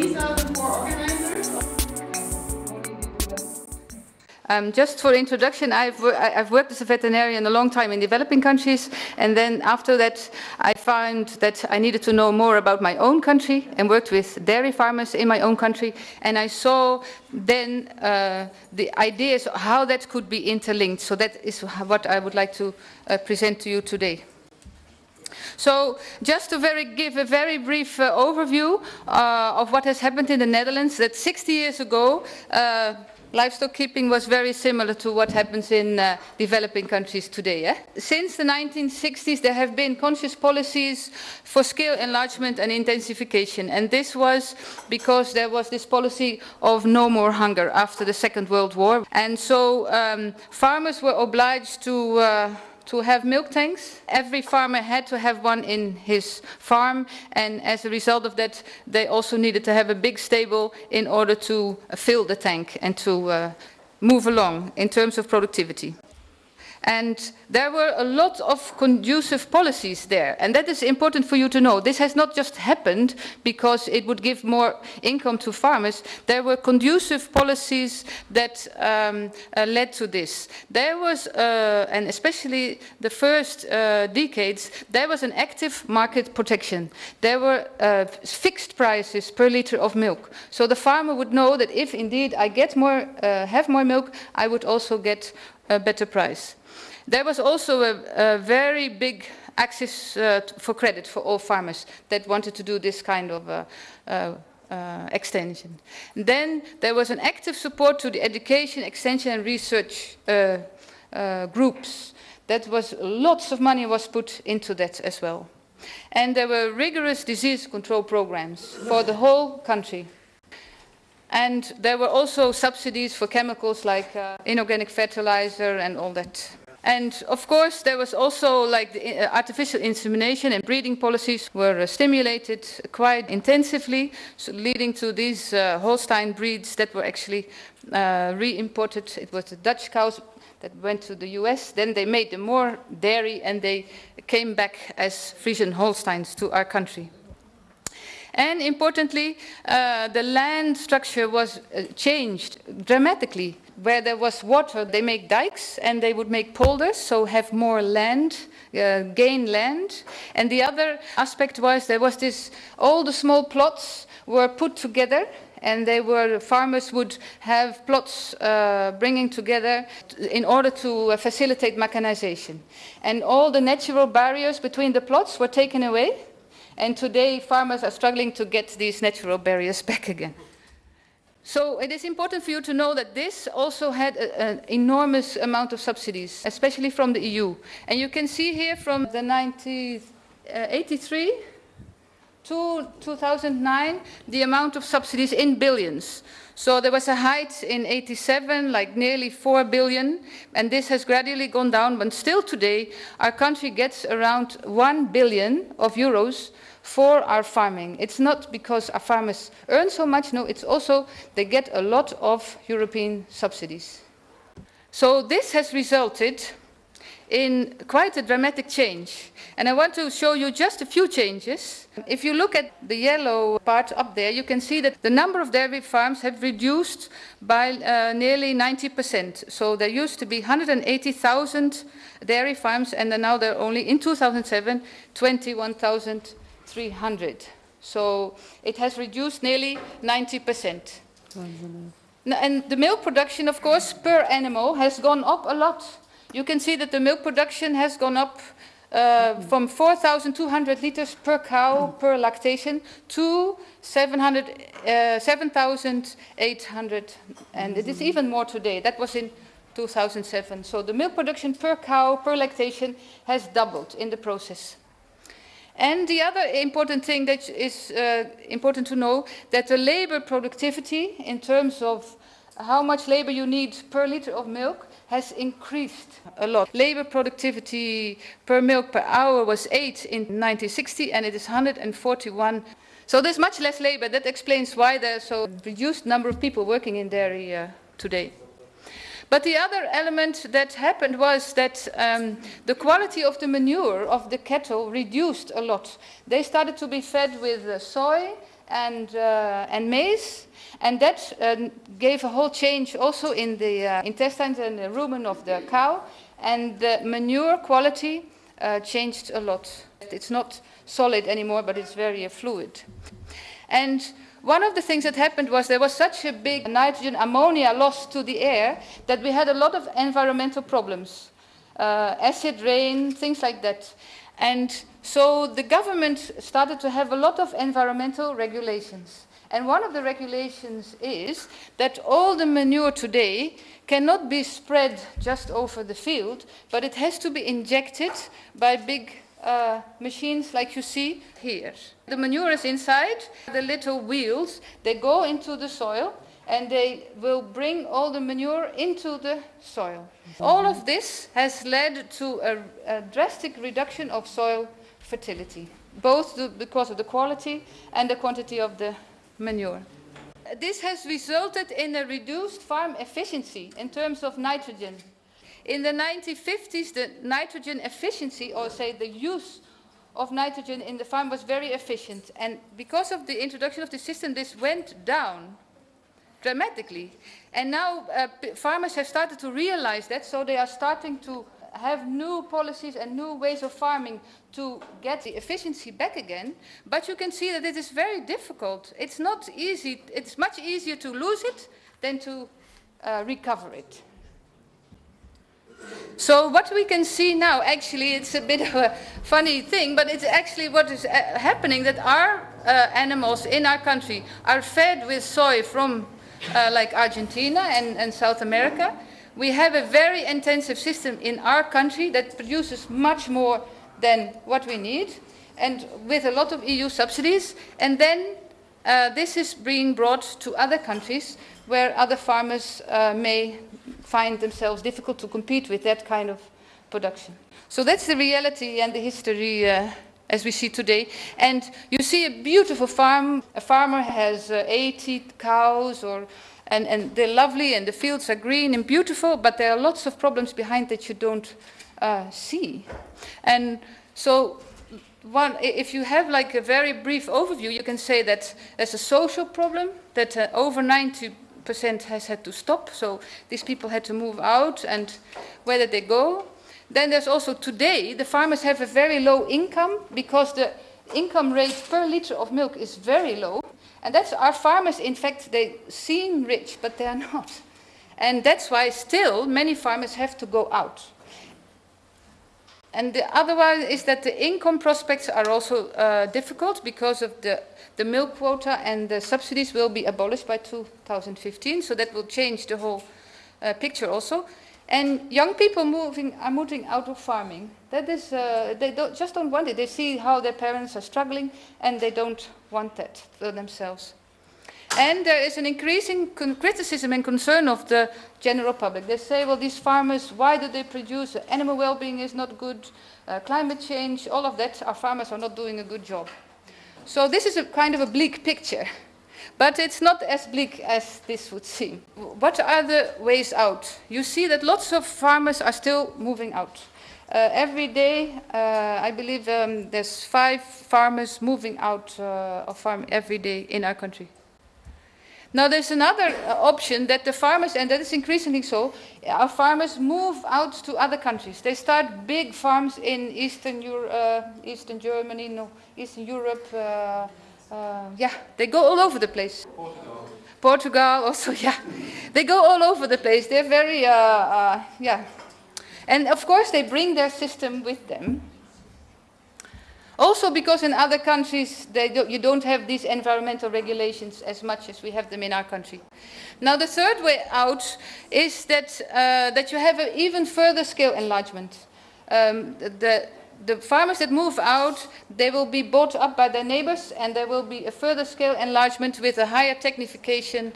Lisa, the four organizers? Just for introduction, I've worked as a veterinarian a long time in developing countries, and then after that I found that I needed to know more about my own country and worked with dairy farmers in my own country, and I saw then the ideas of how that could be interlinked. So that is what I would like to present to you today. So just to give a very brief overview of what has happened in the Netherlands, that 60 years ago livestock keeping was very similar to what happens in developing countries today. Since the 1960s, there have been conscious policies for scale enlargement and intensification. And this was because there was this policy of no more hunger after the Second World War. And so farmers were obliged to have milk tanks. Every farmer had to have one in his farm, and as a result of that they also needed to have a big stable in order to fill the tank and to move along in terms of productivity. And there were a lot of conducive policies there, and that is important for you to know. This has not just happened because it would give more income to farmers. There were conducive policies that led to this. There was, and especially the first decades, there was an active market protection. There were fixed prices per liter of milk. So the farmer would know that if indeed I get more, have more milk, I would also get a better price. There was also a very big access for credit for all farmers that wanted to do this kind of extension. Then there was an active support to the education, extension and research groups. That was lots of money was put into that as well. And there were rigorous disease control programs for the whole country. And there were also subsidies for chemicals like inorganic fertilizer and all that. And of course there was also like the artificial insemination and breeding policies were stimulated quite intensively, so leading to these Holstein breeds that were actually re-imported. It was the Dutch cows that went to the US, then they made them more dairy and they came back as Friesian Holsteins to our country. And importantly, the land structure was changed dramatically. Where there was water, they make dikes and they would make polders, so have more land, gain land. And the other aspect was there was this, all the small plots were put together, and they were, farmers would have plots bringing together in order to facilitate mechanization. And all the natural barriers between the plots were taken away. And today farmers are struggling to get these natural barriers back again. So it is important for you to know that this also had an enormous amount of subsidies, especially from the EU. And you can see here from the 1983 to 2009, the amount of subsidies in billions. So there was a height in 87, like nearly 4 billion, and this has gradually gone down, but still today our country gets around 1 billion of euros for our farming. It's not because our farmers earn so much, no, it's also they get a lot of European subsidies. So this has resulted in quite a dramatic change. And I want to show you just a few changes. If you look at the yellow part up there, you can see that the number of dairy farms have reduced by nearly 90%. So there used to be 180,000 dairy farms, and now there are only, in 2007, 21,300. So it has reduced nearly 90%. And the milk production, of course, per animal has gone up a lot. You can see that the milk production has gone up from 4,200 liters per cow per lactation to 7,800, and it is even more today. That was in 2007. So the milk production per cow per lactation has doubled in the process. And the other important thing that is important to know, that the labor productivity in terms of how much labor you need per liter of milk has increased a lot. Labor productivity per milk per hour was 8 in 1960, and it is 141. So there's much less labor. That explains why there's so reduced number of people working in dairy today. But the other element that happened was that the quality of the manure of the cattle reduced a lot. They started to be fed with soy and maize, and that gave a whole change also in the intestines and the rumen of the cow, and the manure quality changed a lot. It's not solid anymore, but it's very fluid. And one of the things that happened was there was such a big nitrogen ammonia loss to the air that we had a lot of environmental problems, acid rain, things like that. And so the government started to have a lot of environmental regulations. And one of the regulations is that all the manure today cannot be spread just over the field, but it has to be injected by big machines like you see here. The manure is inside the little wheels. They go into the soil and they will bring all the manure into the soil. All of this has led to a drastic reduction of soil fertility, both because of the quality and the quantity of the manure. This has resulted in a reduced farm efficiency in terms of nitrogen. In the 1950s, the nitrogen efficiency, or say the use of nitrogen in the farm, was very efficient. And because of the introduction of the system, this went down dramatically. And now farmers have started to realize that, so they are starting to have new policies and new ways of farming to get the efficiency back again. But you can see that it is very difficult. It's not easy. It's much easier to lose it than to recover it. So what we can see now, actually, it's a bit of a funny thing, but it's actually what is happening, that our animals in our country are fed with soy from like Argentina and South America. We have a very intensive system in our country that produces much more than what we need, and with a lot of EU subsidies. And then this is being brought to other countries where other farmers may find themselves difficult to compete with that kind of production. So that's the reality and the history as we see today. And you see a beautiful farm. A farmer has 80 cows, and they're lovely, and the fields are green and beautiful, but there are lots of problems behind that you don't see. And so if you have like a very brief overview, you can say that there's a social problem, that over 90% has had to stop, so these people had to move out, and where did they go? Then there's also today, the farmers have a very low income because the income rate per liter of milk is very low. And that's our farmers, in fact, they seem rich, but they are not. And that's why still many farmers have to go out. And the other one is that the income prospects are also difficult because of the milk quota, and the subsidies will be abolished by 2015, so that will change the whole picture also. And young people are moving out of farming. That is, they just don't want it. They see how their parents are struggling, and they don't want that for themselves. And there is an increasing criticism and concern of the general public. They say, well, these farmers, why do they produce? Animal well-being is not good, climate change, all of that. Our farmers are not doing a good job. So this is a kind of a bleak picture. But it's not as bleak as this would seem. What are the ways out? You see that lots of farmers are still moving out. Every day, I believe there's 5 farmers moving out of farm every day in our country. Now there's another option that the farmers, and that is increasingly so, our farmers move out to other countries. They start big farms in Eastern Europe, yeah, they go all over the place. Portugal also, yeah. They go all over the place. They're very, yeah. And of course they bring their system with them. Also because in other countries you don't have these environmental regulations as much as we have them in our country. Now the third way out is that you have an even further scale enlargement. The farmers that move out, they will be bought up by their neighbors, and there will be a further scale enlargement with a higher technification,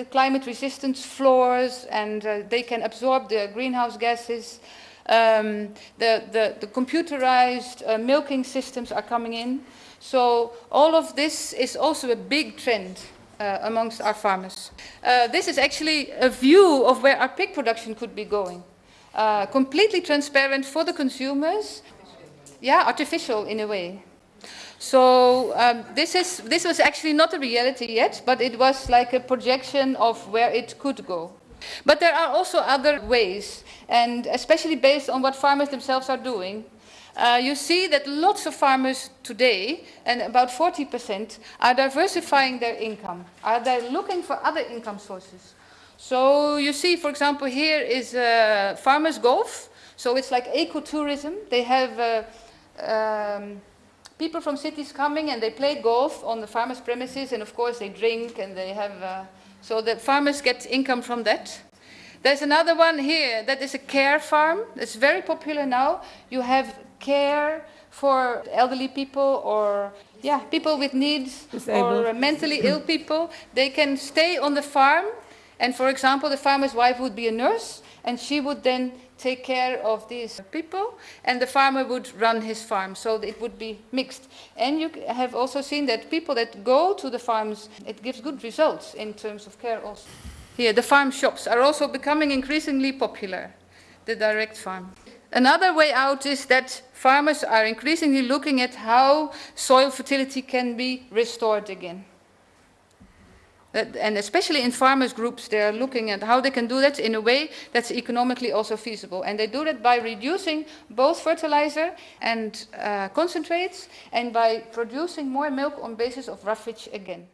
climate resistance floors, and they can absorb the greenhouse gases. The computerized milking systems are coming in. So all of this is also a big trend amongst our farmers. This is actually a view of where our pig production could be going. Completely transparent for the consumers. Yeah, artificial in a way. So this was actually not a reality yet, but it was like a projection of where it could go. But there are also other ways, and especially based on what farmers themselves are doing. You see that lots of farmers today, and about 40%, are diversifying their income. Are they looking for other income sources? So you see, for example, here is farmers' golf. So it's like ecotourism. They have people from cities coming and they play golf on the farmers' premises, and of course they drink and they have, so the farmers get income from that. There's another one here that is a care farm. It's very popular now. You have care for elderly people or people with needs, disabled, or mentally ill people. They can stay on the farm, and for example, the farmer's wife would be a nurse, and she would then take care of these people, and the farmer would run his farm, so it would be mixed. And you have also seen that people that go to the farms, it gives good results in terms of care also. Here, the farm shops are also becoming increasingly popular, the direct farm. Another way out is that farmers are increasingly looking at how soil fertility can be restored again. And especially in farmers' groups, they are looking at how they can do that in a way that's economically also feasible. And they do that by reducing both fertilizer and concentrates, and by producing more milk on basis of roughage again.